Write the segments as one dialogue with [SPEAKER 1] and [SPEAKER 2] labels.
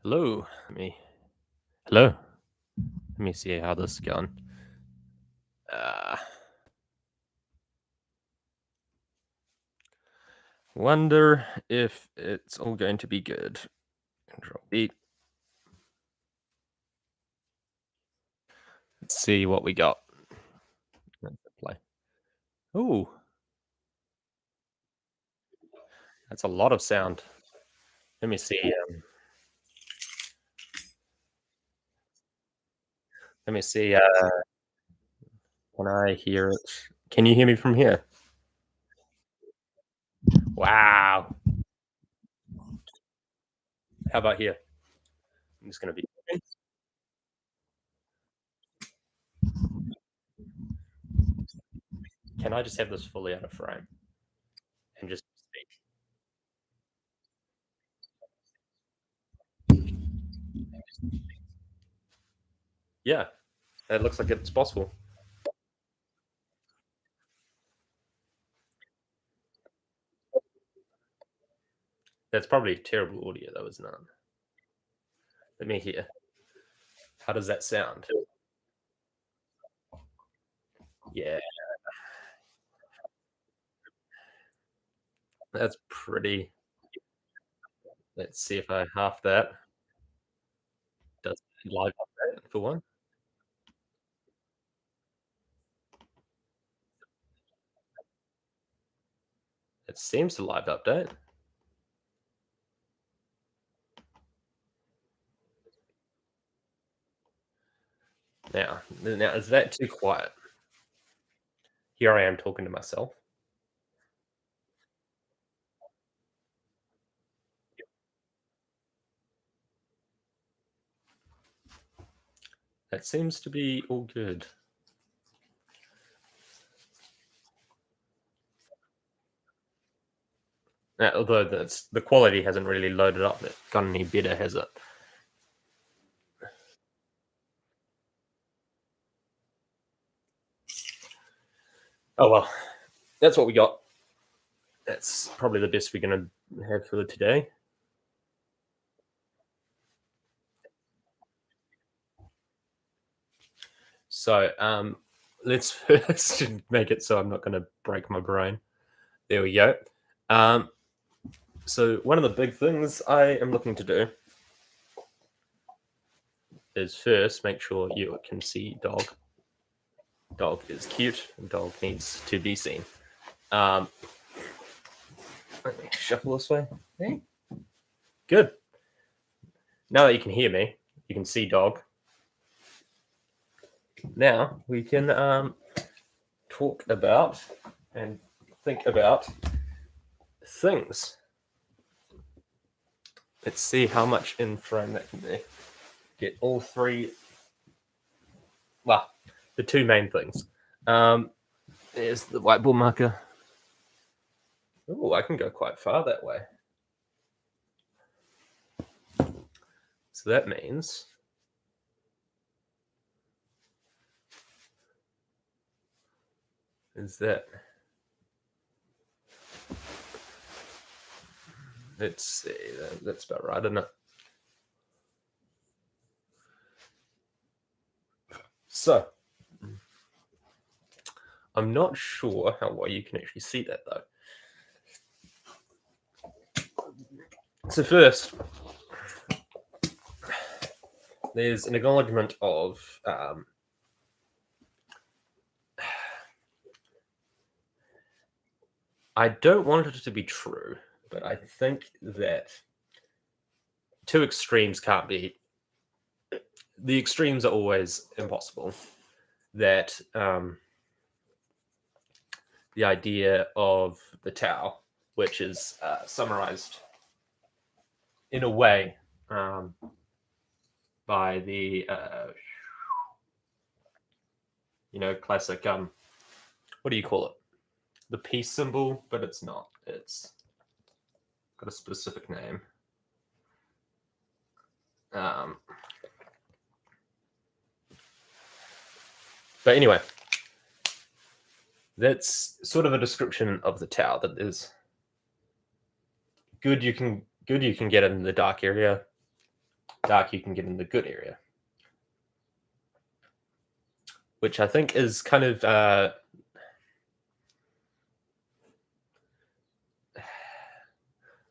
[SPEAKER 1] Hello. Hello. Let me see how this is going. Uh, Wonder if it's all going to be good. Control B. Let's see what we got. Let's play. Ooh, that's a lot of sound. Let me see. Let me see. Can I hear it? Can you hear me from here? Wow. How about here? I'm just going to be. Can I just have this fully out of frame and just speak? Yeah, it looks like it's possible. That's probably terrible audio, though, isn't it? Let me hear. How does that sound? Yeah, that's pretty. Let's see if I half that. Does it live update for one? It seems to live update. Now is that too quiet? Here I am talking to myself. That seems to be all good. Now, although the quality hasn't really loaded up, it got any better, has it? Oh well, that's what we got. That's probably the best we're gonna have for today. So let's first make it so I'm not gonna break my brain. There we go. Um, so one of the big things I am looking to do is first make sure you can see dog. Dog is cute. Dog needs to be seen. Um, let me shuffle this way. Hey. Good. Now that you can hear me, you can see dog. Now we can talk about and think about things. Let's see how much in frame that can be. Get all three. Well, the two main things. There's the whiteboard marker. Oh, I can go quite far that way. So that means is that let's see, that's about right, isn't it? So I'm not sure how well you can actually see that though. So first, there's an acknowledgement of I don't want it to be true, but I think that two extremes can't be. The extremes are always impossible. That the idea of the Tao, which is summarized in a way by the classic what do you call it? The peace symbol, but it's not. It's got a specific name. But anyway, that's sort of a description of the Tao that is good. You can get it in the dark area, dark you can get in the good area, which I think is kind of I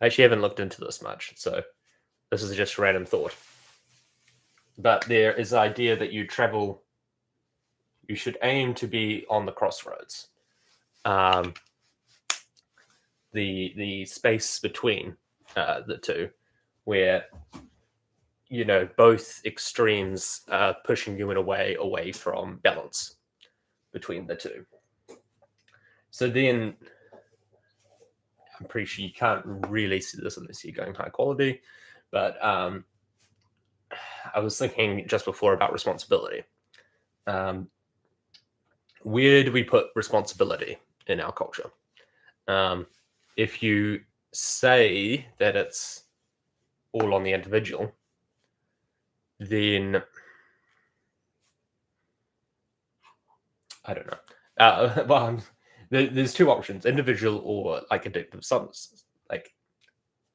[SPEAKER 1] actually haven't looked into this much, so this is just random thought. But there is the idea that you should aim to be on the crossroads, the space between the two, where both extremes are pushing you in a way away from balance between the two. So then, I'm pretty sure you can't really see this unless you're going high quality, but I was thinking just before about responsibility. Where do we put responsibility in our culture? If you say that it's all on the individual, then I don't know. Well, there's two options: individual or like addictive substances, like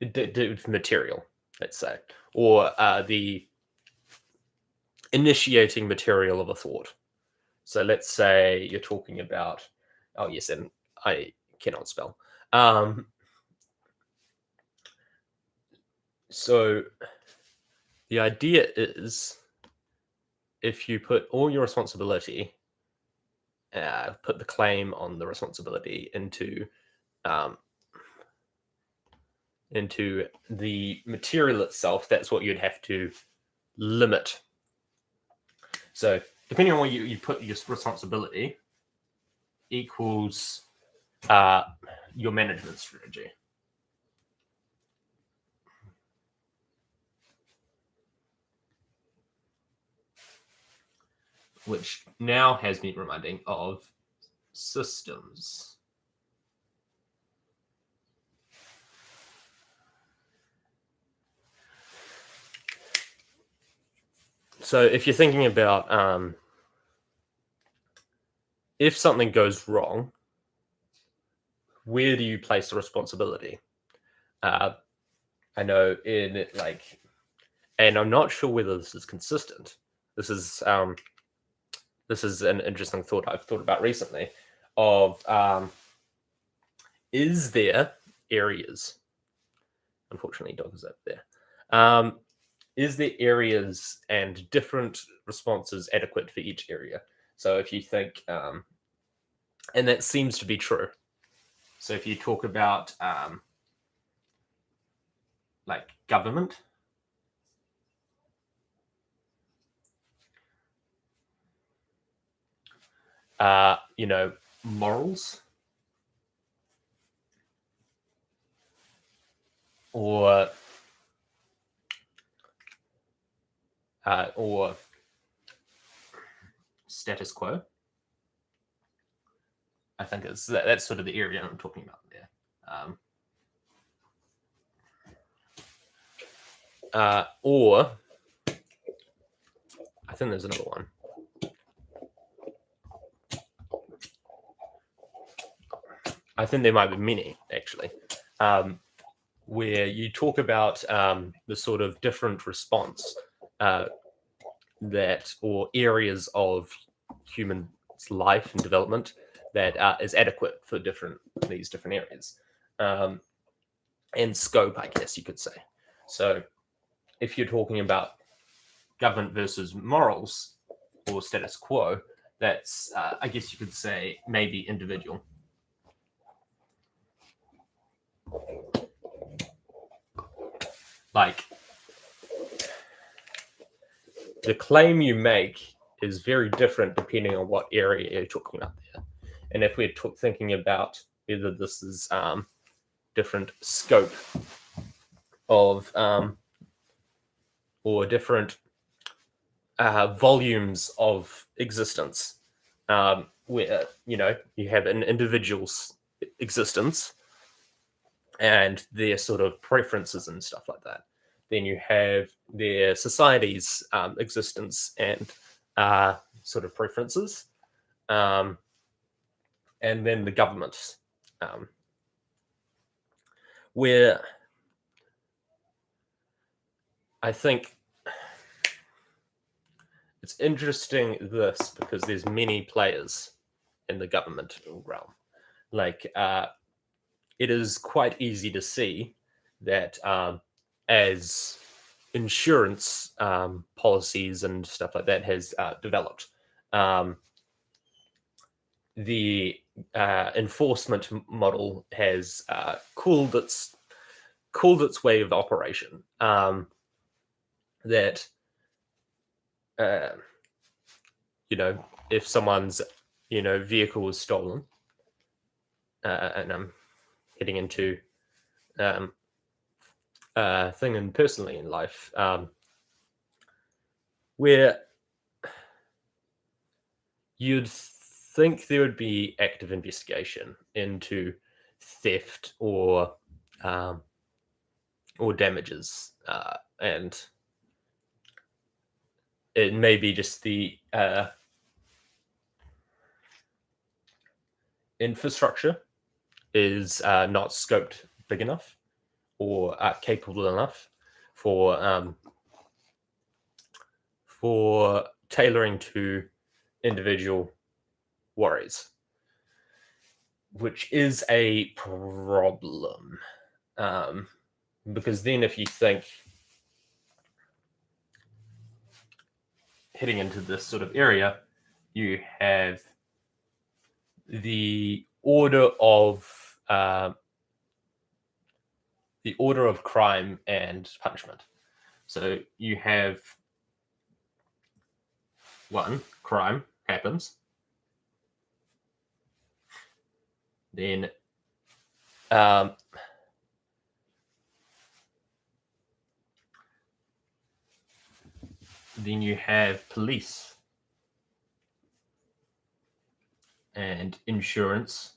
[SPEAKER 1] addictive material, let's say, or the initiating material of a thought. So let's say you're talking about, oh yes, and I cannot spell. So the idea is, if you put all your responsibility, put the claim on the responsibility into the material itself, that's what you'd have to limit. So depending on where you put your responsibility equals your management strategy. Which now has me reminding of systems. So if you're thinking about if something goes wrong, where do you place the responsibility? I know in it, like, and I'm not sure whether this is consistent. This is an interesting thought I've thought about recently. Of is there areas? Unfortunately, dog is up there. Is there areas and different responses adequate for each area? So if you think, and that seems to be true. So if you talk about like government, morals, or status quo. I think that's sort of the area I'm talking about there. Or I think there's another one. I think there might be many, actually, where you talk about the sort of different response that, or areas of human life and development that is adequate for these different areas, and scope, I guess you could say. So if you're talking about government versus morals or status quo, that's I guess you could say maybe individual. Like, the claim you make is very different depending on what area you're talking about there. And if we're thinking about whether this is different scope of or different volumes of existence, where you have an individual's existence and their sort of preferences and stuff like that. Then you have their society's existence and sort of preferences, and then the government's, where I think it's interesting this because there's many players in the government realm. Like it is quite easy to see that as insurance policies and stuff like that has developed, the enforcement model has cooled its way of operation. That if someone's vehicle was stolen, and I'm heading into thing and personally in life, where you'd think there would be active investigation into theft or damages, and it may be just the infrastructure is not scoped big enough or capable enough for tailoring to individual worries, which is a problem. Because then if you think heading into this sort of area, you have the order of crime and punishment. So you have one, crime happens, then you have police and insurance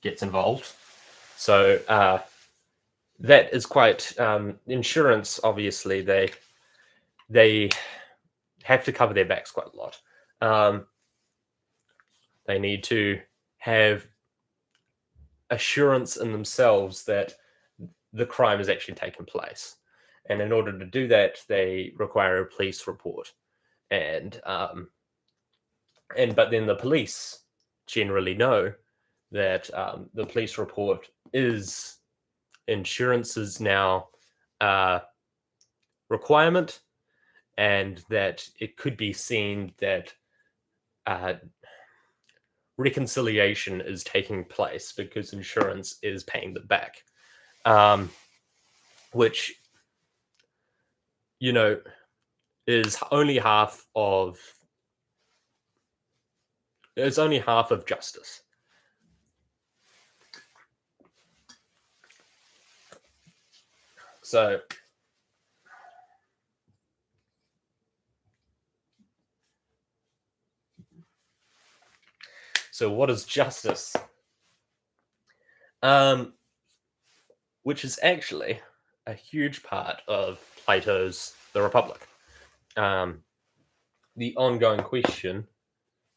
[SPEAKER 1] gets involved. So that is quite insurance. Obviously, they have to cover their backs quite a lot. They need to have assurance in themselves that the crime has actually taken place, and in order to do that, they require a police report. And but then the police generally know that the police report is insurance's now requirement, and that it could be seen that reconciliation is taking place because insurance is paying them back, which is only half of justice. So what is justice? Which is actually a huge part of Plato's The Republic. The ongoing question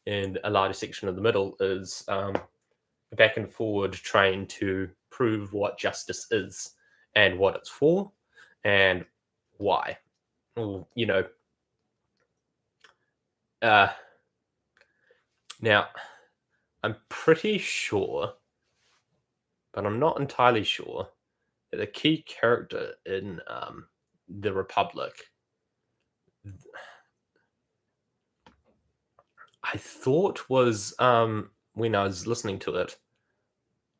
[SPEAKER 1] in a larger section of the middle is back and forward trying to prove what justice is and what it's for and why. Well, now I'm pretty sure, but I'm not entirely sure, that the key character in The Republic, I thought was, when I was listening to it,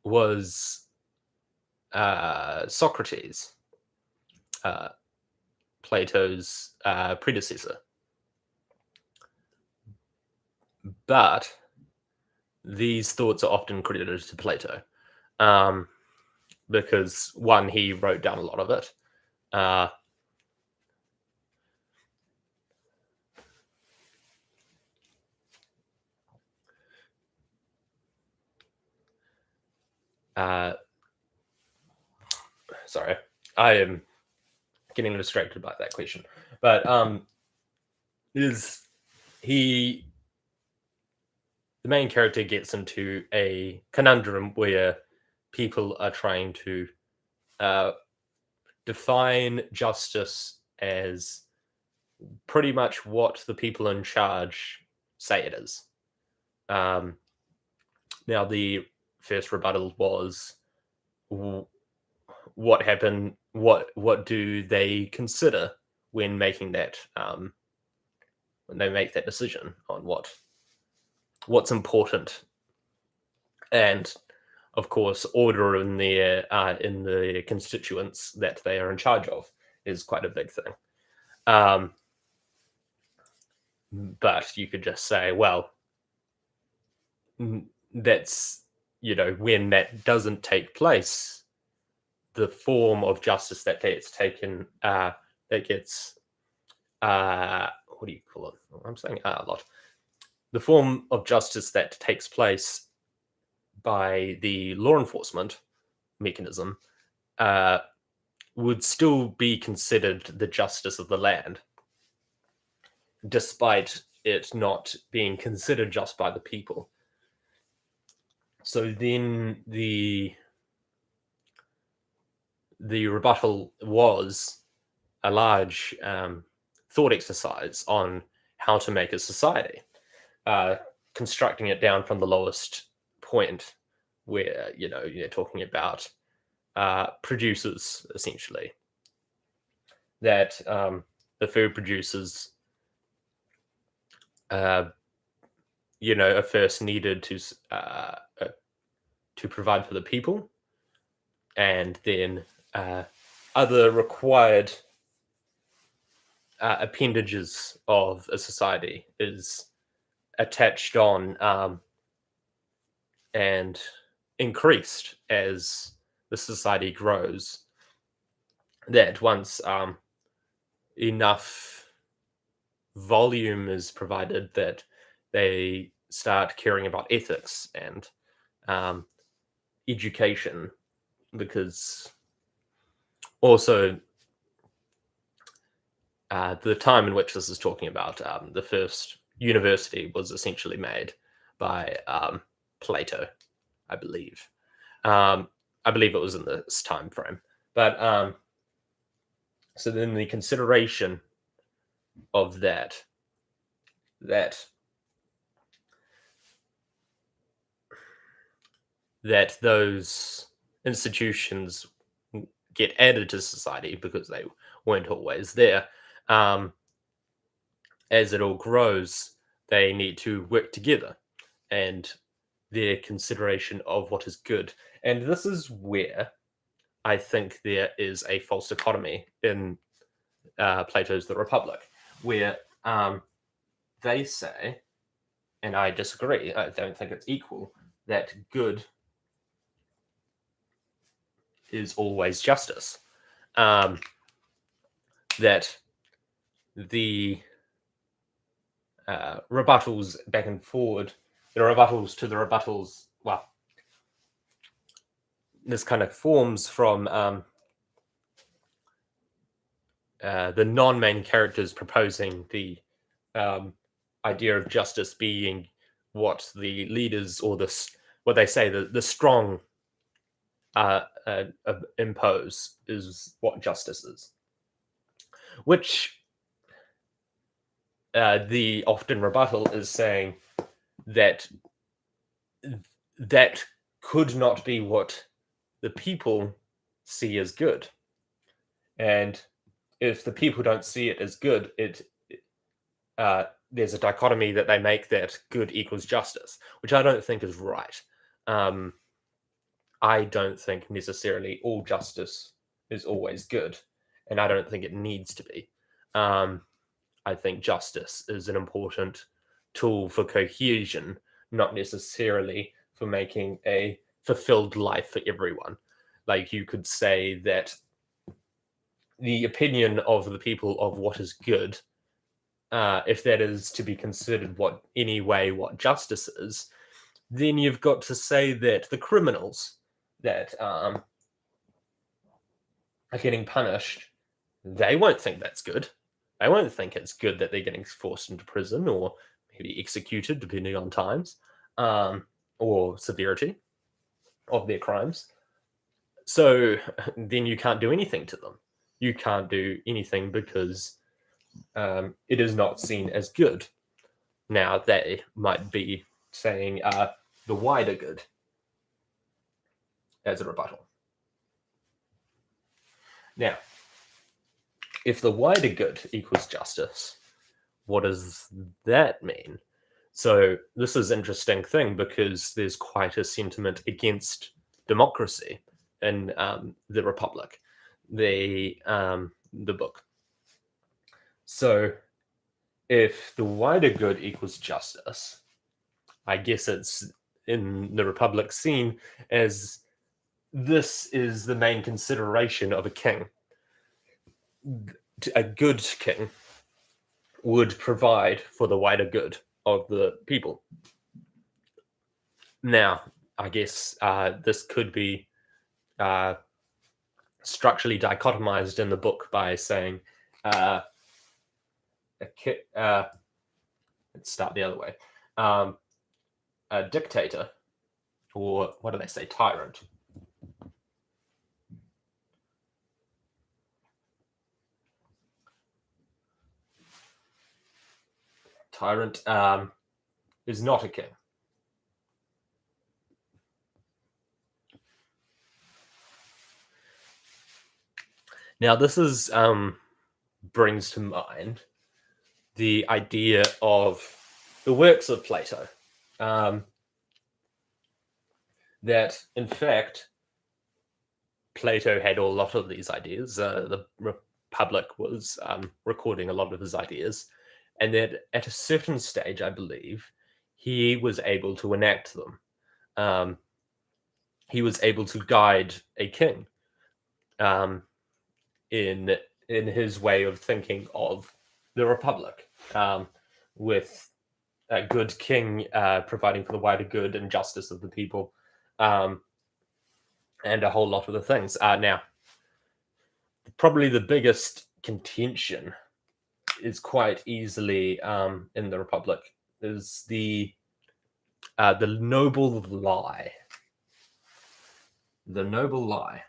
[SPEAKER 1] was Socrates, Plato's predecessor. But these thoughts are often credited to Plato, because one, he wrote down a lot of it. Sorry, I am getting distracted by that question. But the main character gets into a conundrum where people are trying to define justice as pretty much what the people in charge say it is. Now, the first rebuttal was, what happened? What do they consider when making that? When they make that decision on what's important, and of course, order in the constituents that they are in charge of is quite a big thing. But you could just say, well, that's, when that doesn't take place, the form of justice that gets taken, that gets, what do you call it? I'm saying a lot. The form of justice that takes place by the law enforcement mechanism would still be considered the justice of the land, despite it not being considered just by the people. So then the rebuttal was a large thought exercise on how to make a society, constructing it down from the lowest point, where you're talking about producers, essentially, that the food producers are first needed to provide for the people, and then other required appendages of a society is attached on and increased as the society grows. That once enough volume is provided, that they start caring about ethics and education, because also the time in which this is talking about, the first university was essentially made by Plato, I believe. I believe it was in this time frame. But so then the consideration of that those institutions get added to society because they weren't always there. As it all grows, they need to work together, and their consideration of what is good. And this is where I think there is a false dichotomy in Plato's The Republic, where they say, and I disagree, I don't think it's equal, that good is always justice. That the rebuttals back and forward, the rebuttals to the rebuttals, well, this kind of forms from the non-main characters proposing the idea of justice being what the leaders, or what they say, the strong impose is what justice is, which the often rebuttal is saying that could not be what the people see as good. And if the people don't see it as good, there's a dichotomy that they make, that good equals justice, which I don't think is right. I don't think necessarily all justice is always good, and I don't think it needs to be. I think justice is an important tool for cohesion, not necessarily for making a fulfilled life for everyone. Like, you could say that the opinion of the people of what is good, if that is to be considered what justice is, then you've got to say that the criminals that are getting punished, they won't think that's good. They won't think it's good that they're getting forced into prison, or maybe executed, depending on times, or severity of their crimes. So then you can't do anything to them. you can't do anything because it is not seen as good. Now, they might be saying the wider good as a rebuttal. Now, if the wider good equals justice, what does that mean? So this is an interesting thing because there's quite a sentiment against democracy in the Republic, the book. So if the wider good equals justice, I guess it's in the Republic seen as this is the main consideration of a king. A good king would provide for the wider good of the people. Now, I guess this could be structurally dichotomized in the book by saying let's start the other way. A dictator, or what do they say, tyrant. Tyrant is not a king. Now, this is brings to mind the idea of the works of Plato. That, in fact, Plato had a lot of these ideas. The Republic was recording a lot of his ideas, and that at a certain stage, I believe, he was able to enact them. He was able to guide a king in his way of thinking of the Republic, with a good king providing for the wider good and justice of the people, and a whole lot of the things. Now, probably the biggest contention is quite easily in the Republic is the noble lie. The noble lie.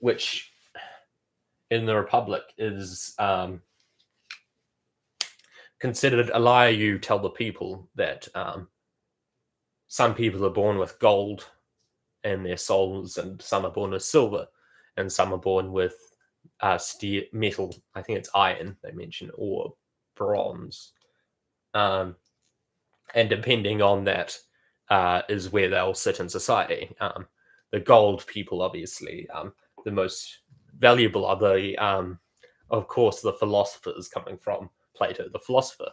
[SPEAKER 1] Which in the Republic is considered a lie. You tell the people that some people are born with gold in their souls, and some are born with silver, and some are born with steel, metal. I think it's iron they mention, or bronze. And depending on that is where they'll sit in society. The gold people, obviously, the most valuable are the, of course, the philosophers coming from Plato, the philosopher,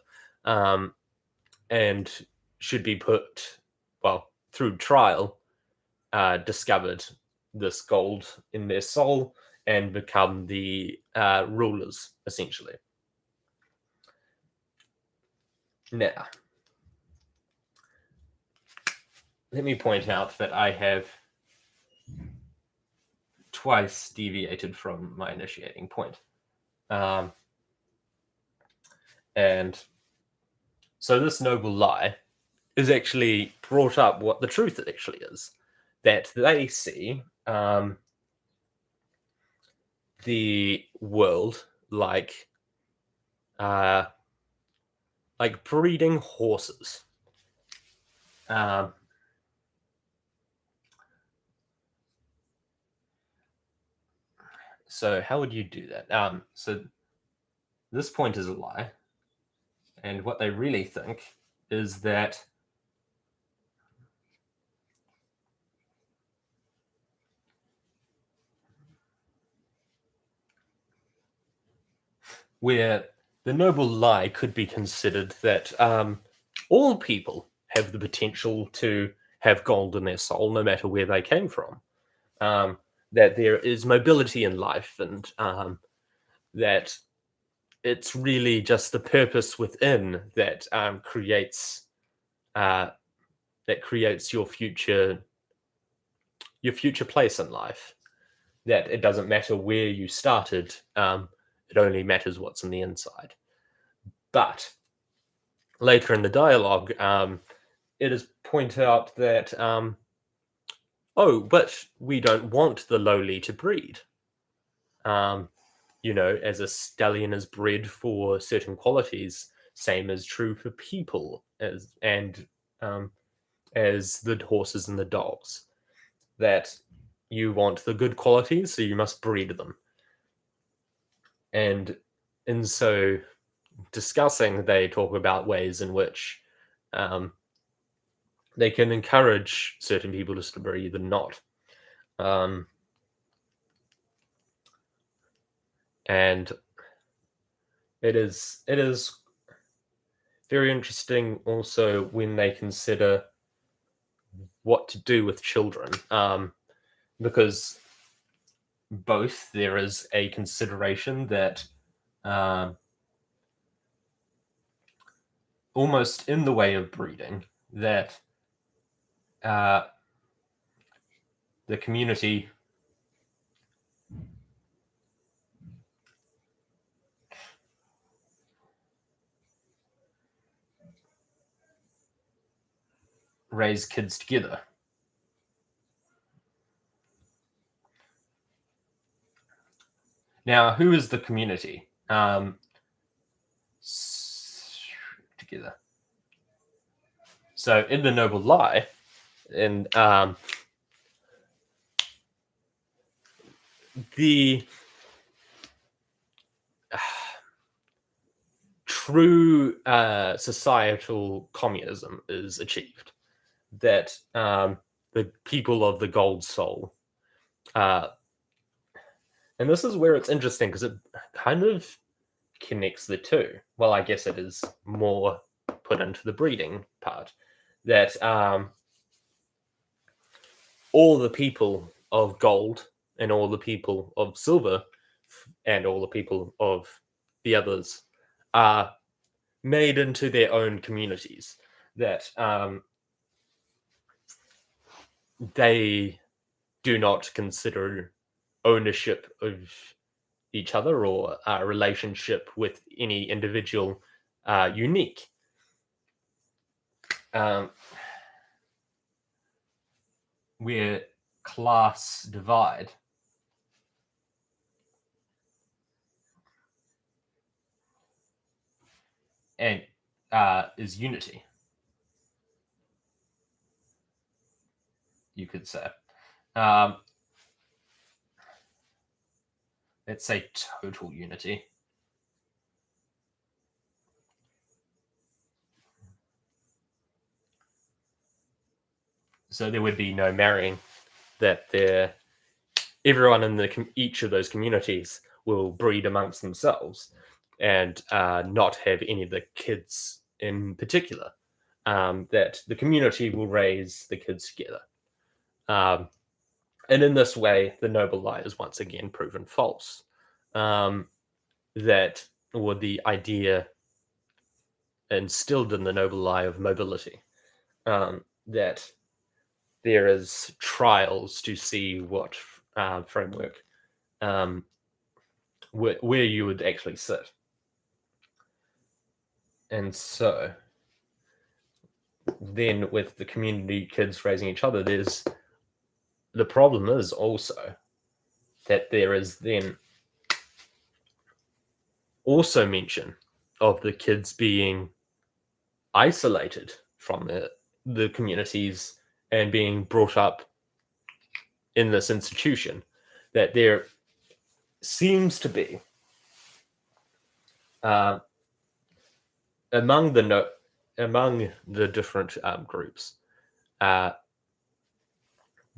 [SPEAKER 1] and should be put, well, through trial, discovered this gold in their soul and become the rulers, essentially. Now, let me point out that I have twice deviated from my initiating point. And so this noble lie is actually brought up what the truth actually is. That they see the world like breeding horses. So how would you do that? So this point is a lie. And what they really think is that where the noble lie could be considered that all people have the potential to have gold in their soul, no matter where they came from. That there is mobility in life, and that it's really just the purpose within that creates your future place in life. That it doesn't matter where you started; it only matters what's in the inside. But later in the dialogue, it is pointed out that, oh, but we don't want the lowly to breed. As a stallion is bred for certain qualities, same is true for people, um, as the horses and the dogs. That you want the good qualities, so you must breed them. And so discussing, they talk about ways in which they can encourage certain people to breed and not. And it is very interesting also when they consider what to do with children, because both there is a consideration that almost in the way of breeding, that the community raise kids together. Now, who is the community? Together. So, in the Noble Lie, and the true societal communism is achieved. That the people of the gold soul, and this is where it's interesting because it kind of connects the two. Well, I guess it is more put into the breeding part, that all the people of gold and all the people of silver and all the people of the others are made into their own communities, that they do not consider ownership of each other or a relationship with any individual unique. Where class divide and is unity, you could say. Let's say total unity. So there would be no marrying, that everyone in each of those communities will breed amongst themselves and not have any of the kids in particular. That the community will raise the kids together. And in this way, the noble lie is once again proven false. That, or the idea instilled in the noble lie of mobility, that there is trials to see what framework, where you would actually sit. And so then with the community kids raising each other, the problem is also that there is then also mention of the kids being isolated from the communities and being brought up in this institution, that there seems to be among the different groups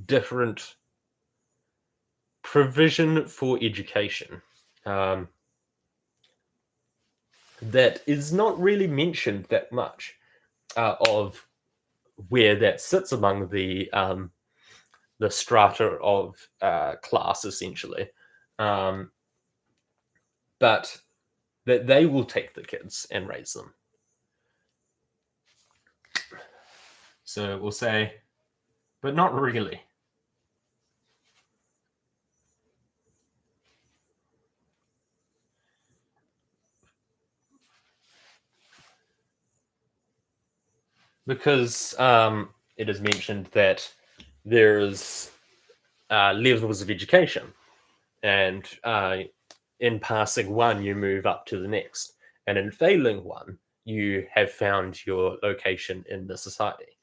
[SPEAKER 1] different provision for education that is not really mentioned that much, of where that sits among the strata of class, essentially, but that they will take the kids and raise them. So we'll say, but not really. because it is mentioned that there's levels of education, and in passing one, you move up to the next, and in failing one, you have found your location in the society.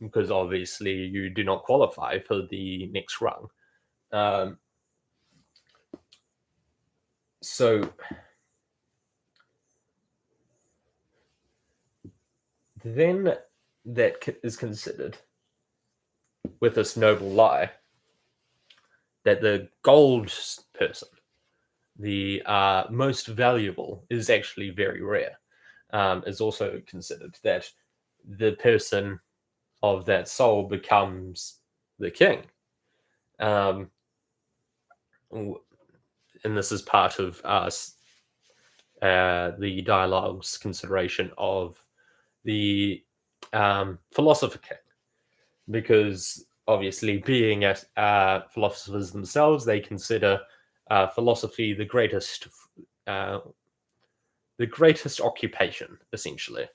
[SPEAKER 1] Because obviously you do not qualify for the next rung. So then that is considered with this noble lie that the gold person, the most valuable, is actually very rare. Is also considered that the person of that soul becomes the king. And this is part of the dialogue's consideration of the philosopher king, because obviously being philosophers themselves, they consider philosophy the greatest occupation, essentially,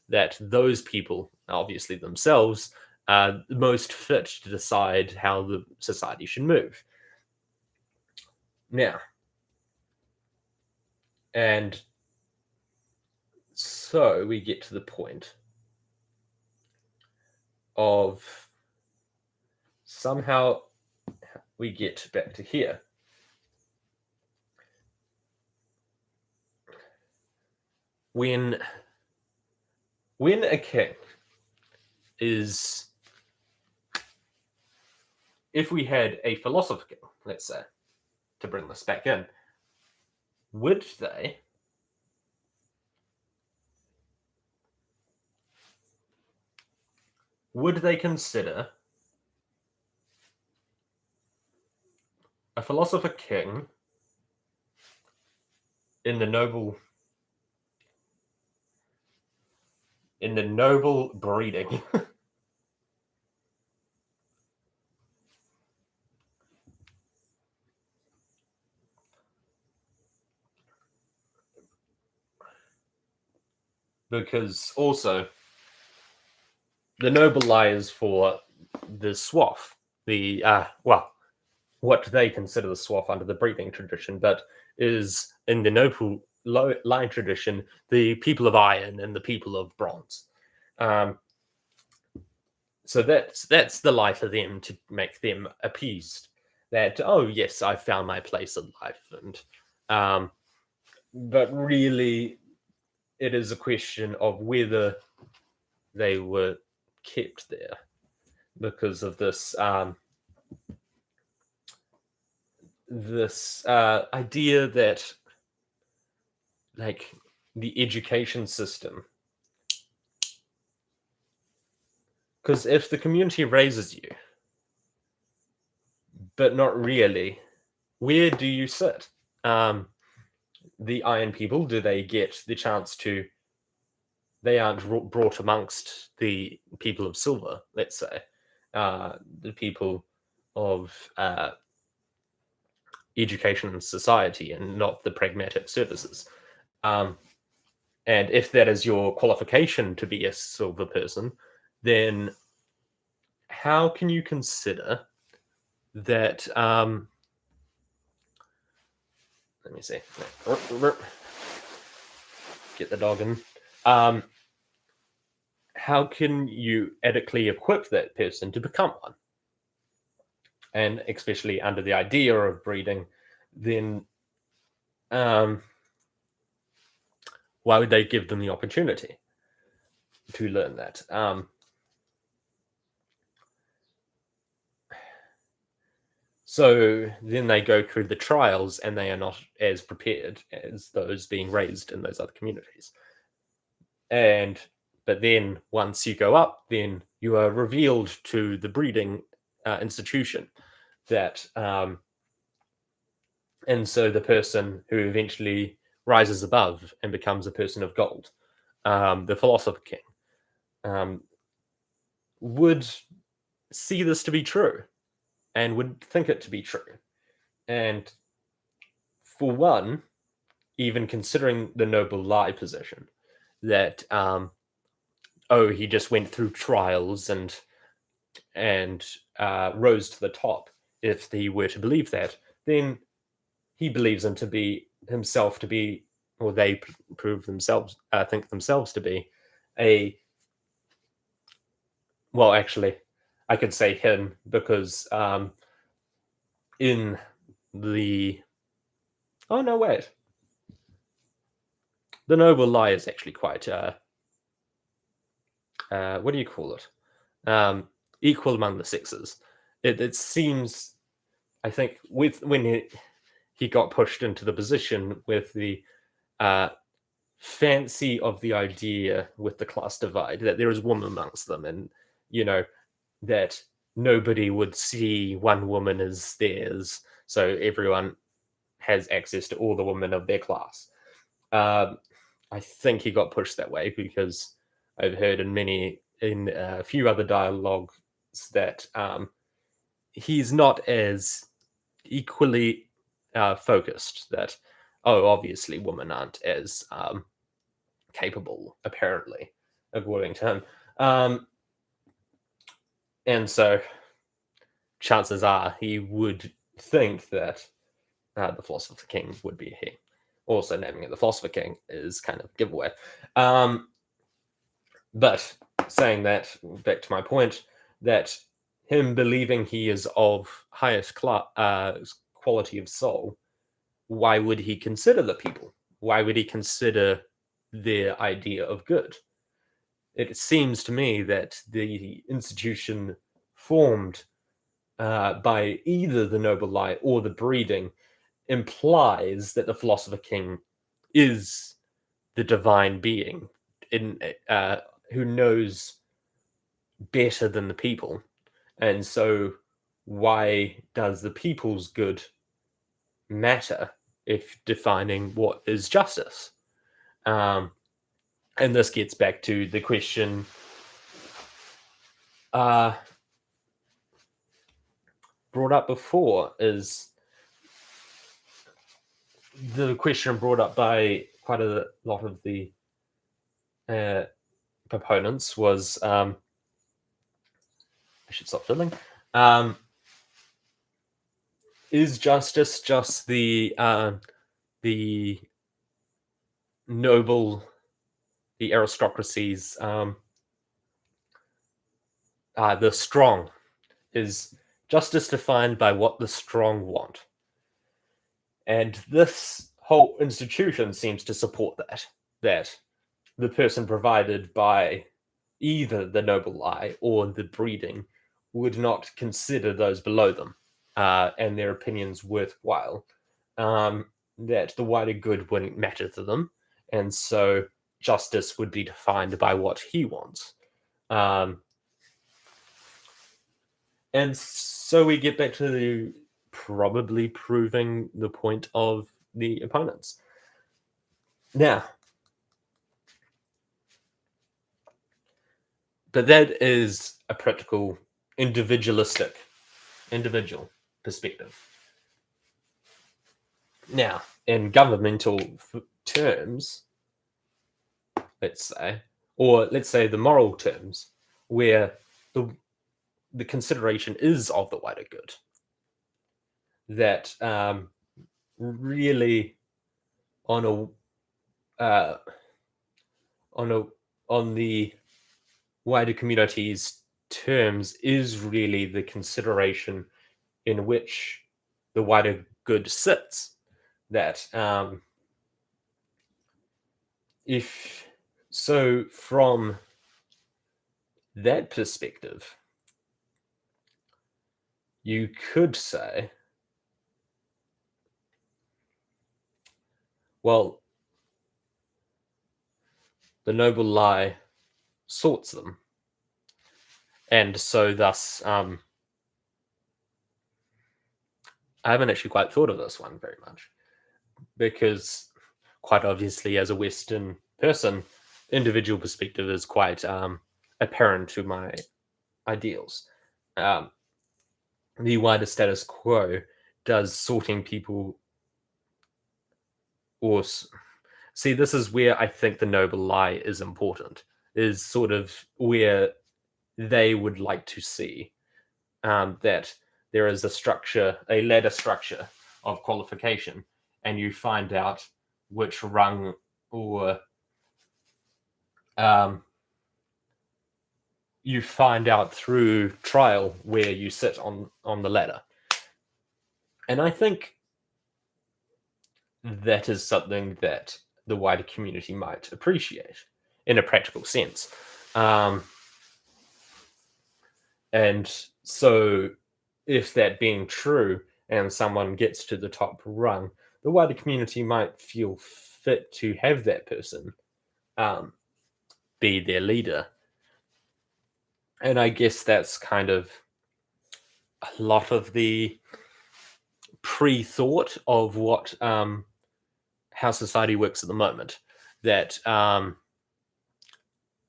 [SPEAKER 1] that those people, obviously themselves, are most fit to decide how the society should move. Now, and so we get to the point of somehow we get back to here. When a king is, if we had a philosopher king, let's say, to bring this back in, would they consider a philosopher king in the noble breeding because also the noble lie is for the swath, the what they consider the swath under the breeding tradition, but is in the noble line tradition the people of iron and the people of bronze. So that's the lie for them, to make them appeased. That, oh yes, I found my place in life, and but really, it is a question of whether they were kept there because of this idea that, like, the education system. Because if the community raises you, but not really, where do you sit? The iron people, do they get the chance to? They aren't brought amongst the people of silver, let's say, the people of education and society, and not the pragmatic services. And if that is your qualification to be a silver person, then how can you consider that? Let me see. Get the dog in. How can you adequately equip that person to become one? And especially under the idea of breeding, then why would they give them the opportunity to learn that? So then they go through the trials, and they are not as prepared as those being raised in those other communities. But then once you go up, then you are revealed to the breeding institution that, and so the person who eventually rises above and becomes a person of gold, the philosopher king, would see this to be true and would think it to be true. And for one, even considering the noble lie position, that oh, he just went through trials and rose to the top. If he were to believe that, then he believes him to be himself to be, or they prove themselves, think themselves to be a. Well, actually, I could say him because in the oh no wait, the noble lie is actually quite what do you call it? Equal among the sexes. It seems, I think, with when he got pushed into the position with the uh, fancy of the idea with the class divide that there is woman amongst them, and you know that nobody would see one woman as theirs, so everyone has access to all the women of their class. Um, I think he got pushed that way because I've heard in a few other dialogues that he's not as equally focused. That obviously women aren't as capable, apparently, according to him. And so chances are he would think that the Philosopher King would be he. Also, naming it the Philosopher King is kind of a giveaway. But saying that, back to my point, that him believing he is of highest quality of soul, why would he consider the people? Why would he consider their idea of good? It seems to me that the institution formed by either the noble lie or the breeding implies that the philosopher king is the divine being in who knows better than the people, and so why does the people's good matter if defining what is justice? Um, and this gets back to the question uh, brought up before is the question brought up by quite a lot of the uh, proponents was I should stop fiddling. Is justice just the noble, the aristocracies, the strong? Is justice defined by what the strong want? And this whole institution seems to support that the person provided by either the noble lie or the breeding would not consider those below them and their opinions worthwhile, that the wider good wouldn't matter to them, and so justice would be defined by what he wants. Um, and so we get back to the probably proving the point of the opponents. Now, but that is a practical, individual perspective. Now, in governmental terms, let's say, or let's say the moral terms, where the consideration is of the wider good, that really on uh, on a on the wider community's terms is really the consideration in which the wider good sits. That if so, from that perspective, you could say, well, the noble lie sorts them, and so thus, I haven't actually quite thought of this one very much because, quite obviously, as a Western person, individual perspective is quite apparent to my ideals. The wider status quo does sorting people, or see, this is where I think the noble lie is important. is sort of where they would like to see that there is a structure, a ladder structure of qualification, and you find out which rung or um, you find out through trial where you sit on the ladder. And I think that is something that the wider community might appreciate in a practical sense. And so, if that being true and someone gets to the top rung, the wider community might feel fit to have that person be their leader. And I guess that's kind of a lot of the pre-thought of what how society works at the moment. That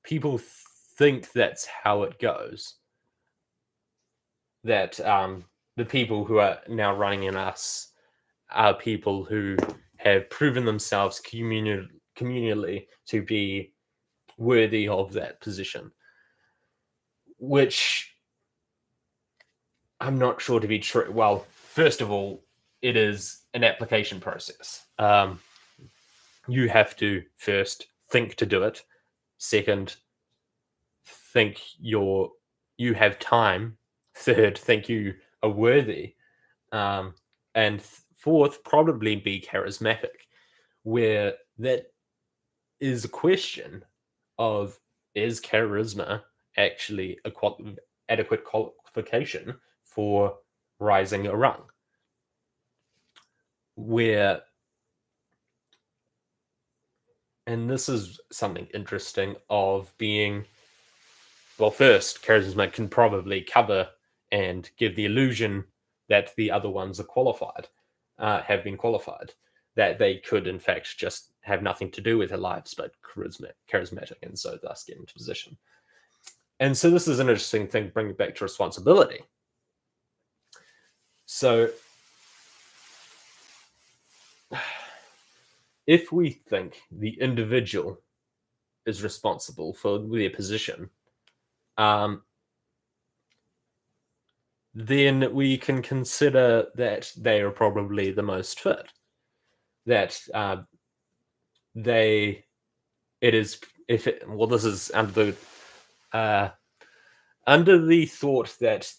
[SPEAKER 1] people think that's how it goes. That the people who are now running in us are people who have proven themselves communally to be worthy of that position, which I'm not sure to be true. Well, first of all, it is an application process. You have to first think to do it. Second, think you have time. Third, think you are worthy. And fourth, probably be charismatic, where that is a question of, is charisma actually adequate qualification for rising a rung? Where, and this is something interesting of being, well, first, charisma can probably cover and give the illusion that the other ones are qualified, have been qualified, that they could, in fact, just have nothing to do with their lives, but charismatic, and so thus get into position. And so this is an interesting thing, bringing it back to responsibility. So if we think the individual is responsible for their position, then we can consider that they are probably the most fit. That this is under the thought that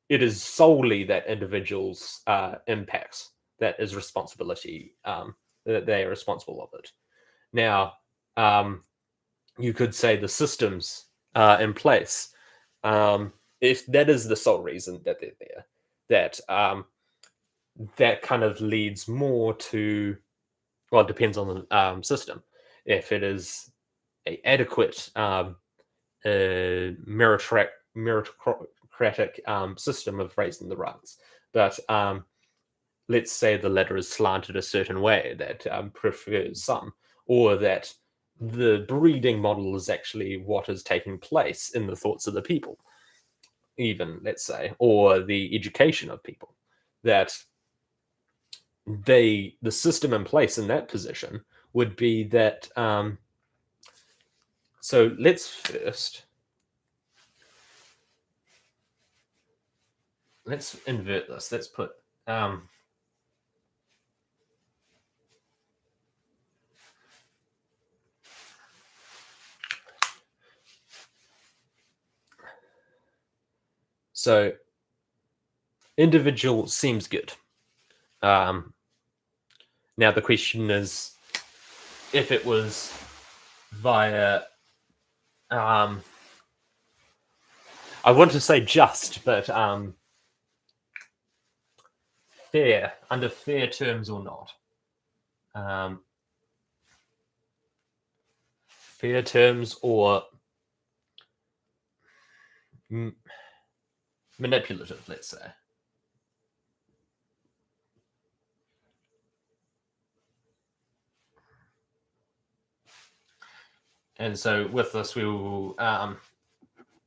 [SPEAKER 1] it is solely that individual's impacts that is responsibility, that they are responsible of it. Now, you could say the systems in place, if that is the sole reason that they're there, that kind of leads more to, well, it depends on the system. If it is a adequate meritocratic system of raising the rungs, but let's say the ladder is slanted a certain way that prefers some, or that the breeding model is actually what is taking place in the thoughts of the people, even, let's say, or the education of people, that the system in place in that position would be that so let's invert this. Let's put so individual seems good. Now the question is, if it was via I want to say just, but fair, under fair terms or not. Fair terms or manipulative, let's say. And so with this, we will,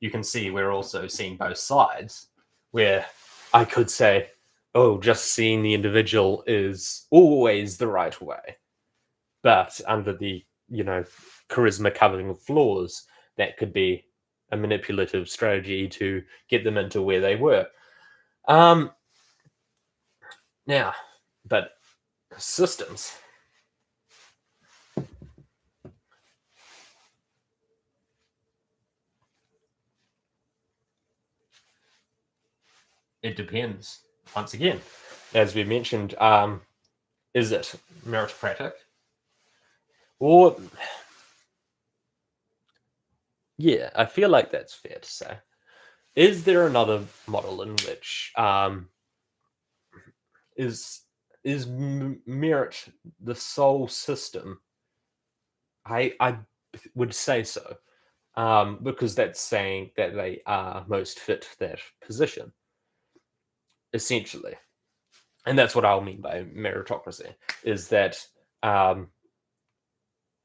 [SPEAKER 1] you can see we're also seeing both sides, where I could say, oh, just seeing the individual is always the right way. But under the charisma covering flaws. That could be a manipulative strategy to get them into where they were. Now, but systems. It depends. Once again, as we mentioned, is it meritocratic? Or, yeah, I feel like that's fair to say. Is there another model in which is merit the sole system? I would say so, because that's saying that they are most fit for that position, essentially. And that's what I'll mean by meritocracy, is that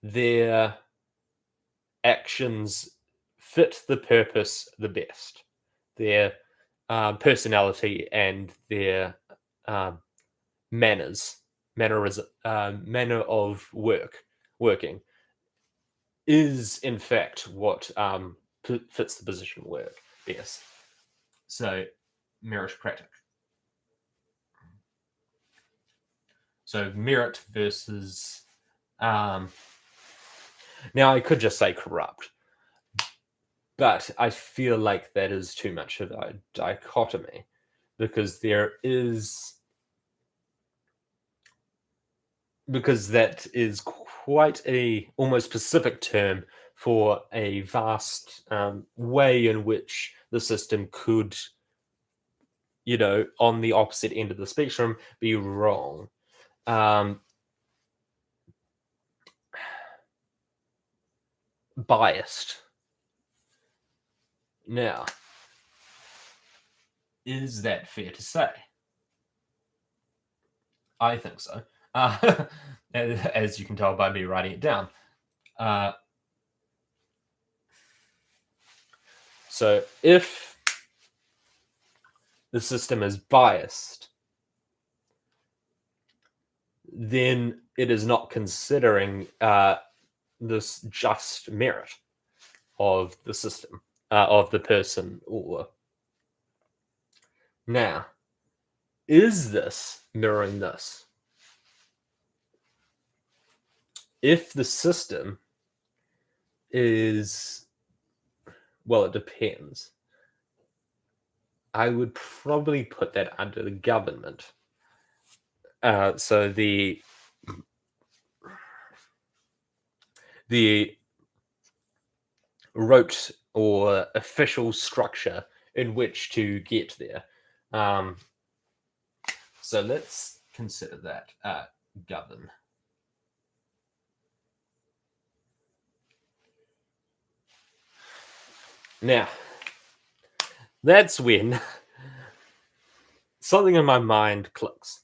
[SPEAKER 1] their actions fit the purpose the best. Their personality and their manners, manner of working, is in fact what fits the position work best. So, meritocratic. So merit versus now I could just say corrupt, but I feel like that is too much of a dichotomy, because that is quite a almost specific term for a vast way in which the system could, on the opposite end of the spectrum, be wrong. Biased. Now, is that fair to say? I think so. As you can tell by me writing it down. So if the system is biased, then it is not considering this just merit of the system, of the person. Or now, is this mirroring this? If the system is, well, it depends. I would probably put that under the government. So the rote or official structure in which to get there. So let's consider that govern. Now, that's when something in my mind clicks.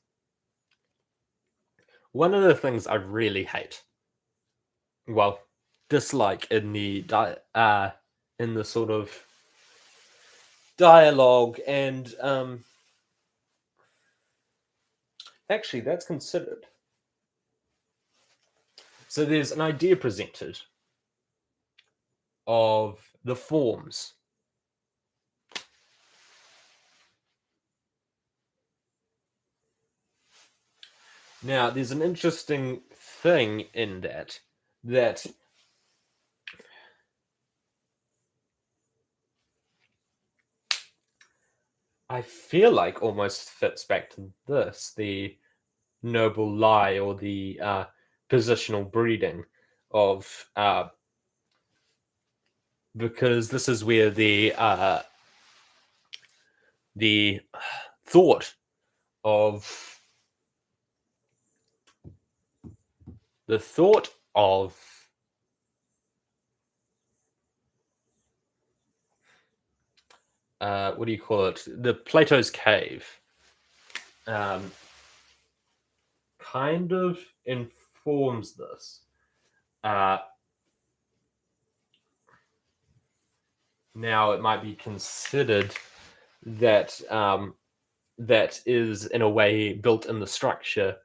[SPEAKER 1] One of the things I really hate, well, dislike in the sort of dialogue, and actually that's considered. So there's an idea presented of the forms. Now, there's an interesting thing in that I feel like almost fits back to this, the noble lie, or the positional breeding of because this is where the thought of what do you call it? The Plato's cave kind of informs this. Now it might be considered that that is in a way built in the structure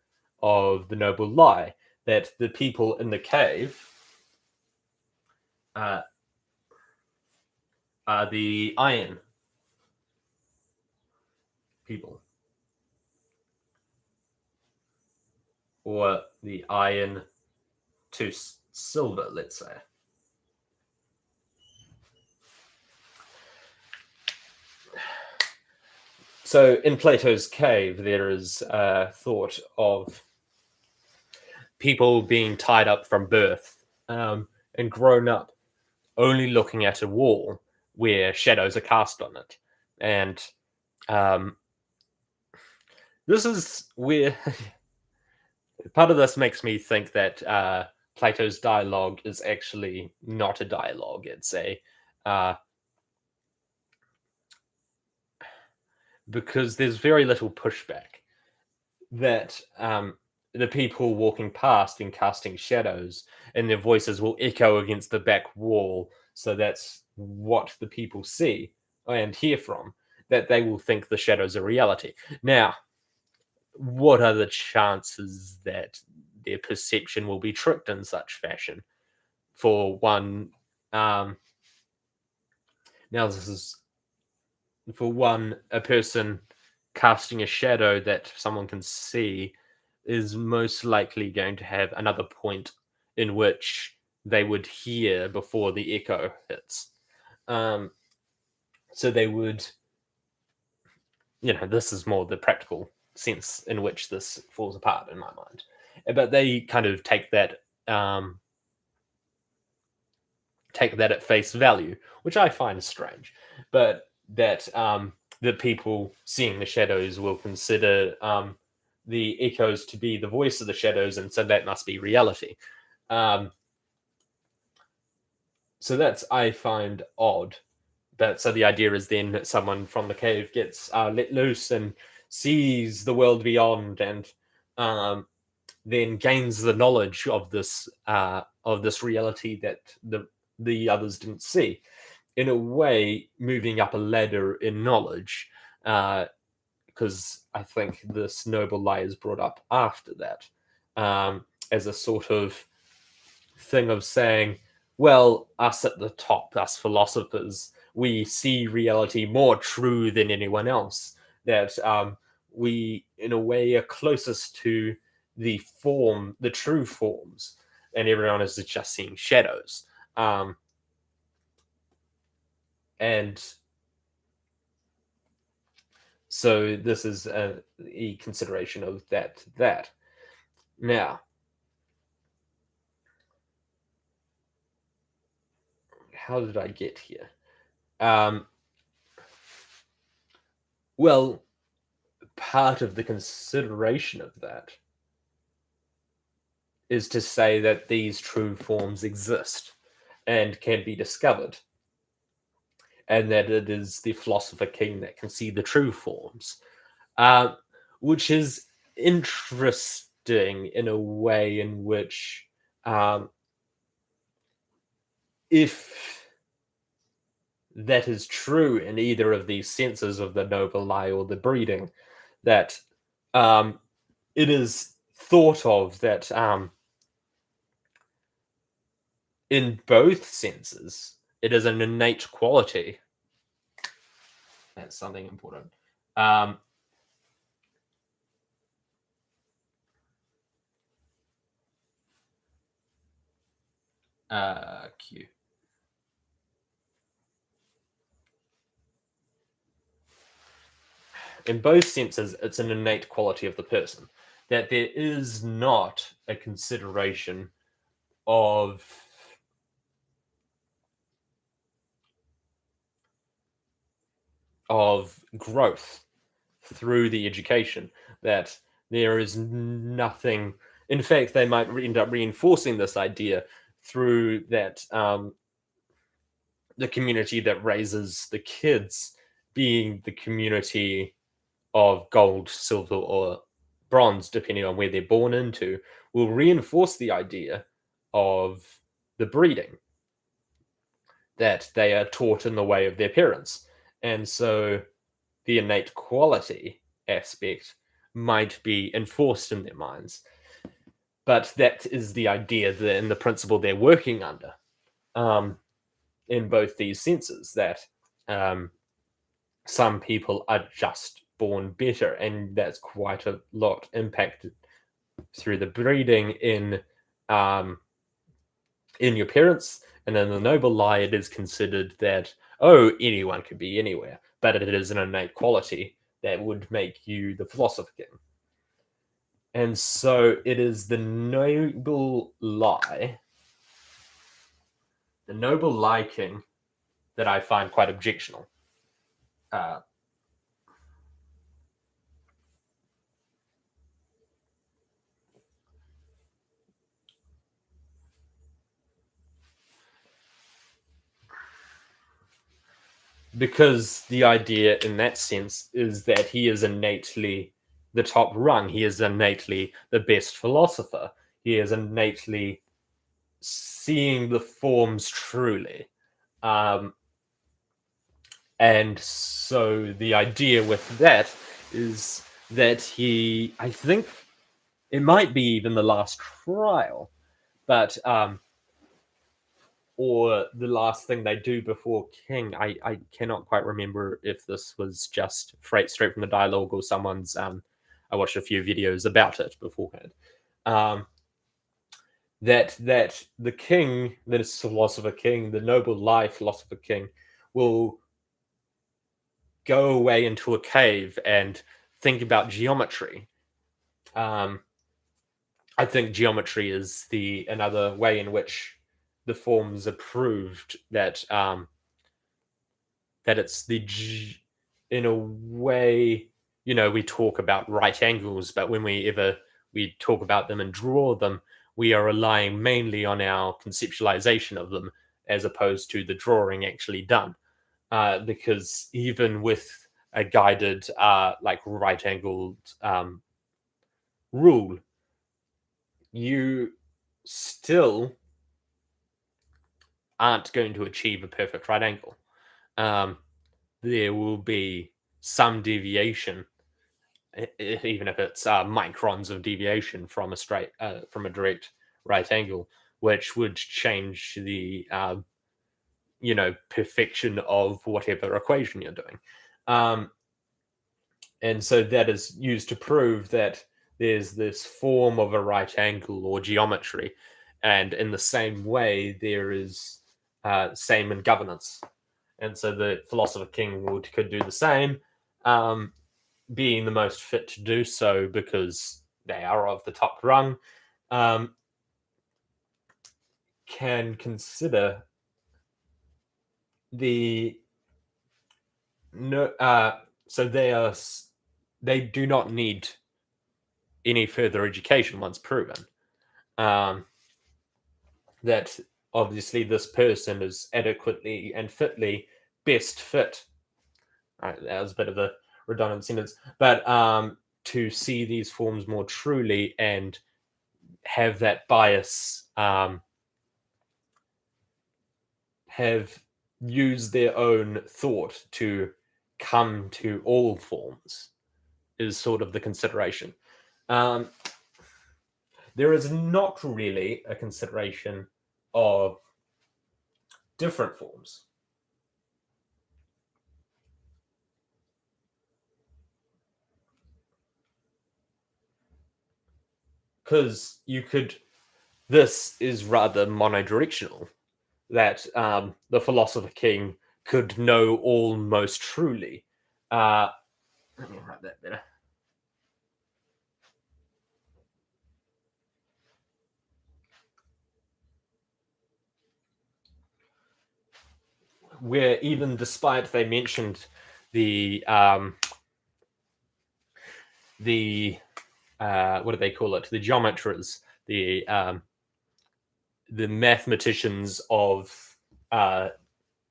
[SPEAKER 1] of the noble lie, that the people in the cave uh, are the iron people, or the iron to silver, let's say. So in Plato's cave, there is a thought of people being tied up from birth, and grown up only looking at a wall where shadows are cast on it. And um, this is where part of this makes me think that Plato's dialogue is actually not a dialogue. It's a uh, because there's very little pushback that the people walking past and casting shadows and their voices will echo against the back wall. So that's what the people see and hear from, that they will think the shadows are reality. Now, what are the chances that their perception will be tricked in such fashion? For one, now this is for one, a person casting a shadow that someone can see is most likely going to have another point in which they would hear before the echo hits. Um, so they would, this is more the practical sense in which this falls apart in my mind. But they kind of take that at face value, which I find strange. But that the people seeing the shadows will consider the echoes to be the voice of the shadows, and so that must be reality. Um, so that's I find odd. But so the idea is then that someone from the cave gets let loose and sees the world beyond, and then gains the knowledge of this reality that the others didn't see. In a way, moving up a ladder in knowledge, because I think this noble lie is brought up after that, as a sort of thing of saying, well, us at the top, us philosophers, we see reality more true than anyone else. That we, in a way, are closest to the true forms, and everyone is just seeing shadows. And so this is a consideration of that. Now, how did I get here? Well, part of the consideration of that is to say that these true forms exist and can be discovered, and that it is the philosopher king that can see the true forms, uh, which is interesting in a way in which, if that is true in either of these senses of the noble lie or the breeding, that um, it is thought of that in both senses, it is an innate quality. That's something important. Q. In both senses, it's an innate quality of the person. That there is not a consideration of growth through the education. That there is nothing. In fact, they might end up reinforcing this idea through that the community that raises the kids being the community of gold, silver, or bronze, depending on where they're born into, will reinforce the idea of the breeding that they are taught in the way of their parents. And so the innate quality aspect might be enforced in their minds. But that is the idea and the principle they're working under. in both these senses, that some people are just born better, and that's quite a lot impacted through the breeding in your parents. And in the noble lie, it is considered that, oh, anyone could be anywhere, but it is an innate quality that would make you the philosopher king. And so it is the noble lie king that I find quite objectionable. Because the idea in that sense is that he is innately the top rung. He is innately the best philosopher. He is innately seeing the forms truly. And so the idea with that is that I think it might be even the last trial, but or the last thing they do before King. I cannot quite remember if this was just straight from the dialogue or someone's. I watched a few videos about it beforehand. That the king, this philosopher king, the noble lie philosopher king, will go away into a cave and think about geometry. I think geometry is another way in which the forms are proved that it's in a way, we talk about right angles, but when we talk about them and draw them, we are relying mainly on our conceptualization of them as opposed to the drawing actually done. Because even with a guided, like right angled rule, you still aren't going to achieve a perfect right angle. There will be some deviation, even if it's microns of deviation from a direct right angle, which would change the perfection of whatever equation you're doing. And so that is used to prove that there's this form of a right angle or geometry, and in the same way there is same in governance. And so the philosopher king could do the same, being the most fit to do so because they are of the top rung, can consider the no. So they do not need any further education once proven. That obviously this person is adequately and fitly best fit. Right, that was a bit of a redundant sentence, but to see these forms more truly and have that bias, have used their own thought to come to all forms, is sort of the consideration. There is not really a consideration of different forms. Because this is rather monodirectional, that the philosopher king could know all most truly. Let me write that better. Where even despite they mentioned the what do they call it? The geometers, the mathematicians of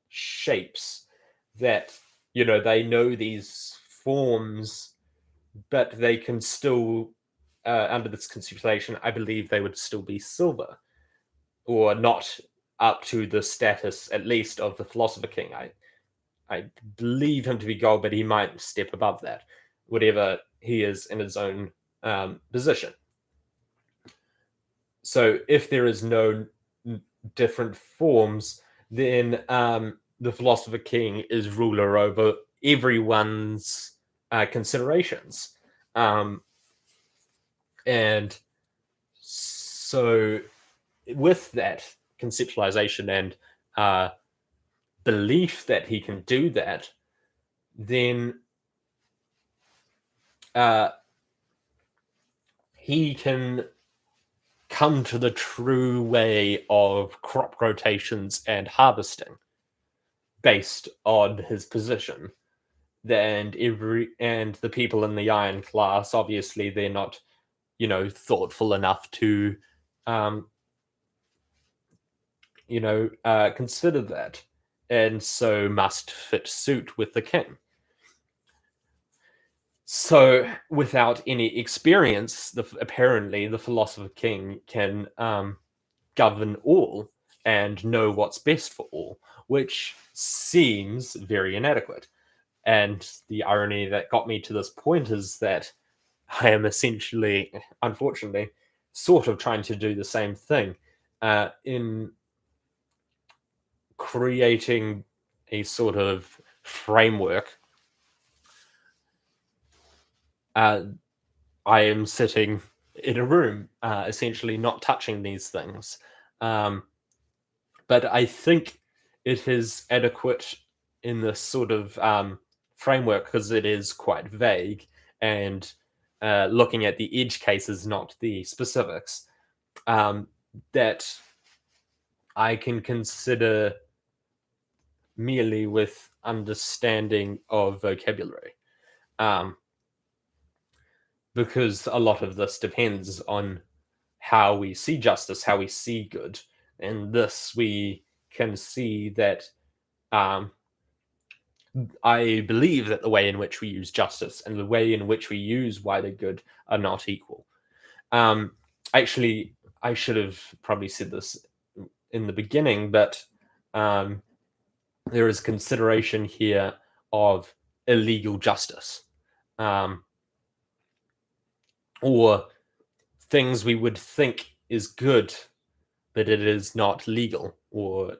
[SPEAKER 1] shapes, that they know these forms, but they can still, under this consideration, I believe they would still be silver, or not up to the status, at least, of the philosopher king. I believe him to be gold, but he might step above that, whatever he is in his own position. So if there is no different forms, then the philosopher king is ruler over everyone's considerations. And so, with that conceptualization and belief that he can do that, then he can come to the true way of crop rotations and harvesting based on his position. And the people in the iron class, obviously, they're not, thoughtful enough to, consider that, and so must fit suit with the king. So, without any experience, apparently the philosopher king can govern all and know what's best for all, which seems very inadequate. And the irony that got me to this point is that I am essentially, unfortunately, sort of trying to do the same thing in creating a sort of framework. I am sitting in a room, essentially not touching these things. But I think it is adequate in this sort of framework because it is quite vague and looking at the edge cases, not the specifics, that I can consider merely with understanding of vocabulary. Because a lot of this depends on how we see justice, how we see good. And this we can see that I believe that the way in which we use justice and the way in which we use wider good are not equal. Actually, I should have probably said this in the beginning, but there is consideration here of illegal justice, or things we would think is good, but it is not legal, or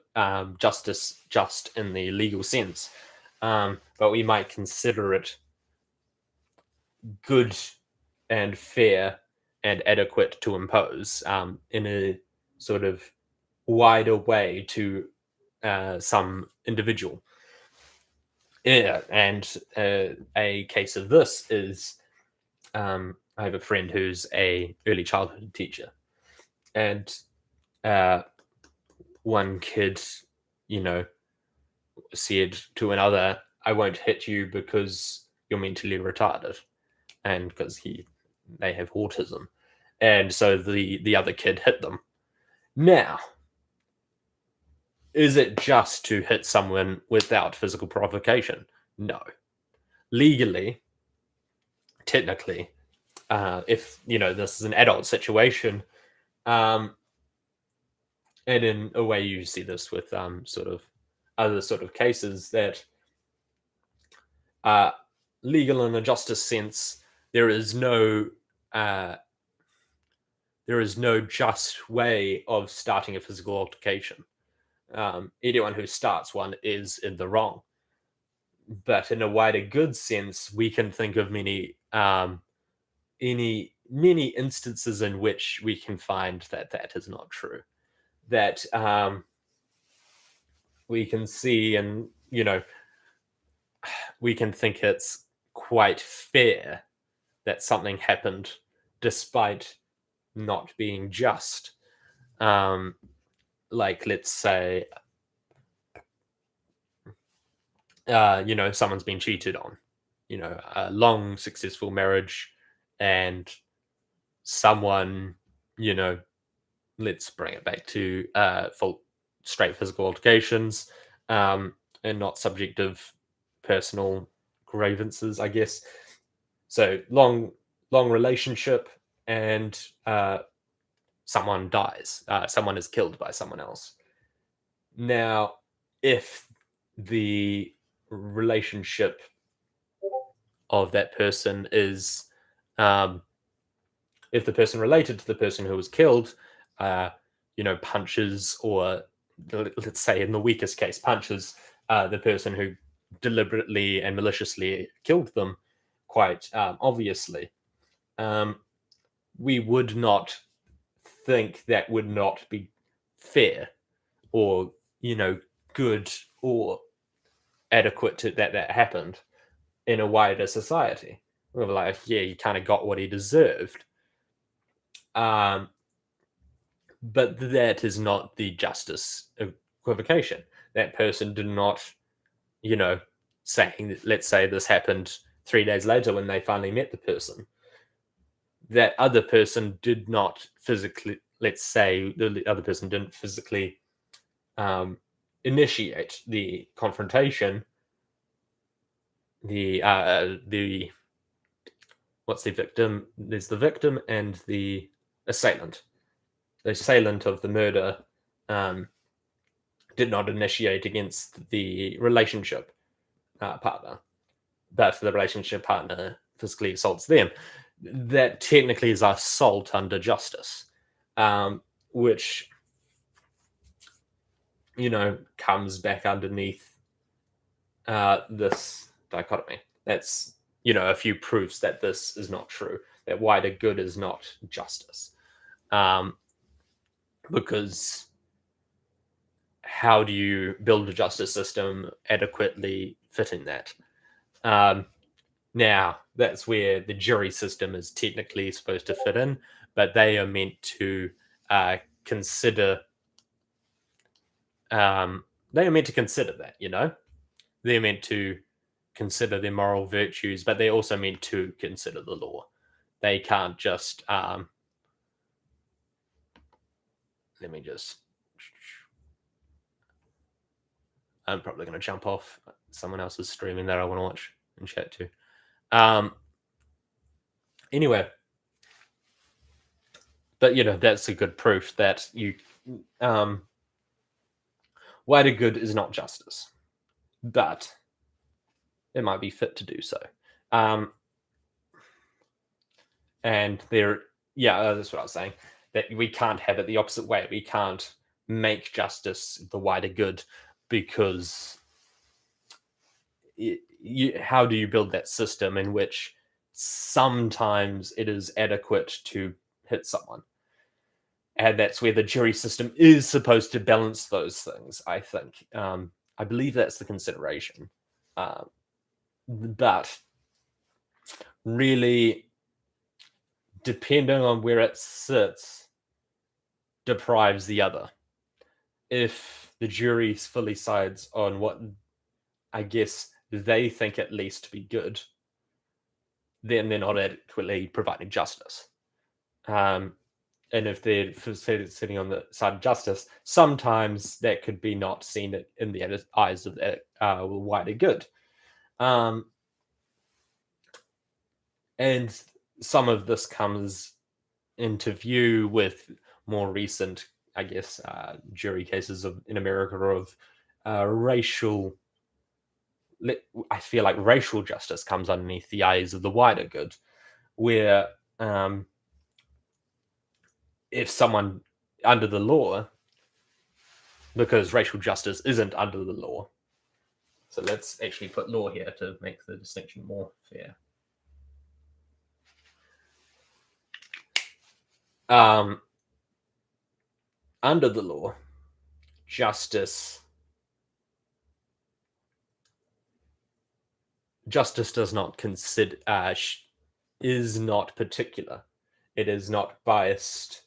[SPEAKER 1] justice just in the legal sense. But we might consider it good and fair and adequate to impose in a sort of wider way to some individual. Yeah, and a case of this is I have a friend who's a early childhood teacher, and one kid, said to another, "I won't hit you because you're mentally retarded," and because they have autism, and so the other kid hit them. Now, is it just to hit someone without physical provocation? No. Legally, technically, if this is an adult situation, and in a way you see this with sort of other sort of cases that legal in a justice sense, there is no just way of starting a physical altercation. Anyone who starts one is in the wrong. But in a wider good sense, we can think of many instances in which we can find that is not true. That we can see, and we can think it's quite fair that something happened despite not being just. Like, let's say, someone's been cheated on, a long successful marriage, and someone, let's bring it back to full straight physical altercations, and not subjective personal grievances, I guess. So long relationship, and someone dies, someone is killed by someone else. Now, if the relationship of that person is, if the person related to the person who was killed, punches or let's say in the weakest case, punches the person who deliberately and maliciously killed them, quite obviously, um, we would not think that would not be fair or, good or adequate to that happened in a wider society. We were like, yeah, he kind of got what he deserved. Um, but that is not the justice equivocation. That person did not, you know, saying that, let's say this happened 3 days later when they finally met the person. That other person did not physically, let's say the other person didn't physically um, initiate the confrontation. The what's the victim? There's the victim and the assailant. The assailant of the murder um, did not initiate against the relationship partner, but the relationship partner physically assaults them. That technically is assault under justice, which comes back underneath this dichotomy. That's a few proofs that this is not true. That wider good is not justice, because how do you build a justice system adequately fitting that? Now, that's where the jury system is technically supposed to fit in, but they are meant to consider. They are meant to consider that, they're meant to consider their moral virtues, but they're also meant to consider the law. They can't just. Let me just. I'm probably going to jump off. Someone else is streaming that I want to watch and chat to. Anyway, but that's a good proof that wider good is not justice, but it might be fit to do so. And that's what I was saying. That we can't have it the opposite way. We can't make justice the wider good, because how do you build that system in which sometimes it is adequate to hit someone? And that's where the jury system is supposed to balance those things, I think. I believe that's the consideration. But really, depending on where it sits, deprives the other. If the jury fully sides on what I guess they think at least to be good, then they're not adequately providing justice. And if they're sitting on the side of justice, sometimes that could be not seen in the eyes of the wider good. And some of this comes into view with more recent, I guess, jury cases in America of racial. I feel like racial justice comes underneath the eyes of the wider good, where if someone under the law, because racial justice isn't under the law. So let's actually put law here to make the distinction more fair. Under the law, justice does not consider is not particular. It is not biased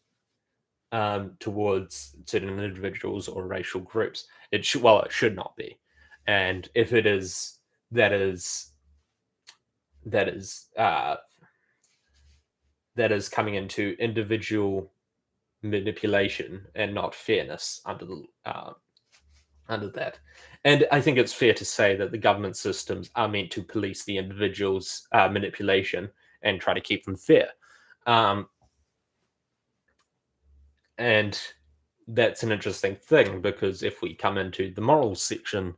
[SPEAKER 1] towards certain individuals or racial groups. It should not be. And if it is, that is coming into individual manipulation and not fairness under that. And I think it's fair to say that the government systems are meant to police the individual's manipulation and try to keep them fair. And that's an interesting thing, because if we come into the morals section,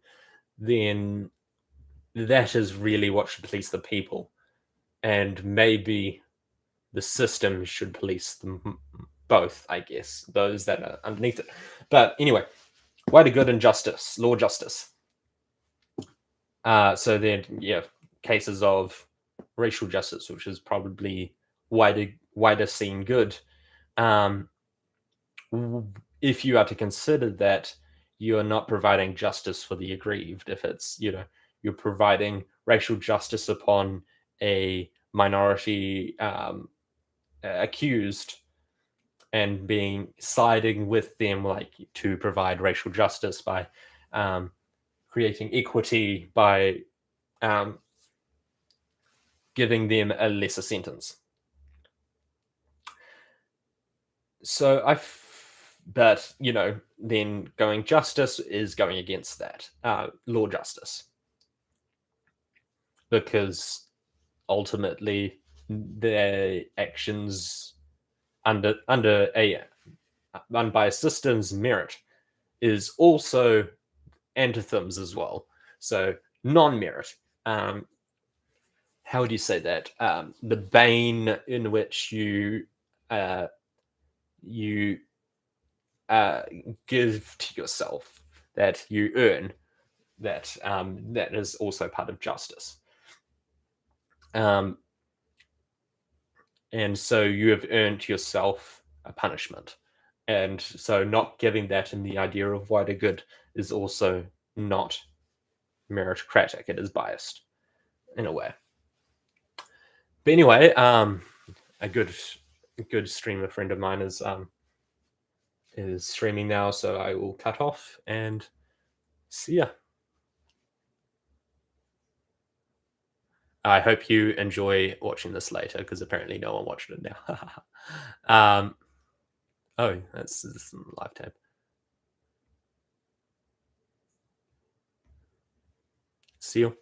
[SPEAKER 1] then that is really what should police the people. And maybe the system should police them both, I guess, those that are underneath it. But anyway, wider good and justice, law justice. So then, yeah, cases of racial justice, which is probably wider seen good. Um, if you are to consider that you are not providing justice for the aggrieved, if it's you're providing racial justice upon a minority accused and being siding with them, like to provide racial justice by creating equity by um, giving them a lesser sentence. So but then going justice is going against that law justice, because ultimately their actions under a unbiased system's merit is also antithems as well. So non-merit. How would you say that? The bane in which uh, you uh, give to yourself, that you earn, that is also part of justice. Um, and so you have earned yourself a punishment, and so not giving that in the idea of wider good is also not meritocratic. It is biased in a way. But anyway, a good streamer friend of mine is streaming now, so I will cut off and see ya. I hope you enjoy watching this later, because apparently no one watched it now. Oh, that's live tab. See you.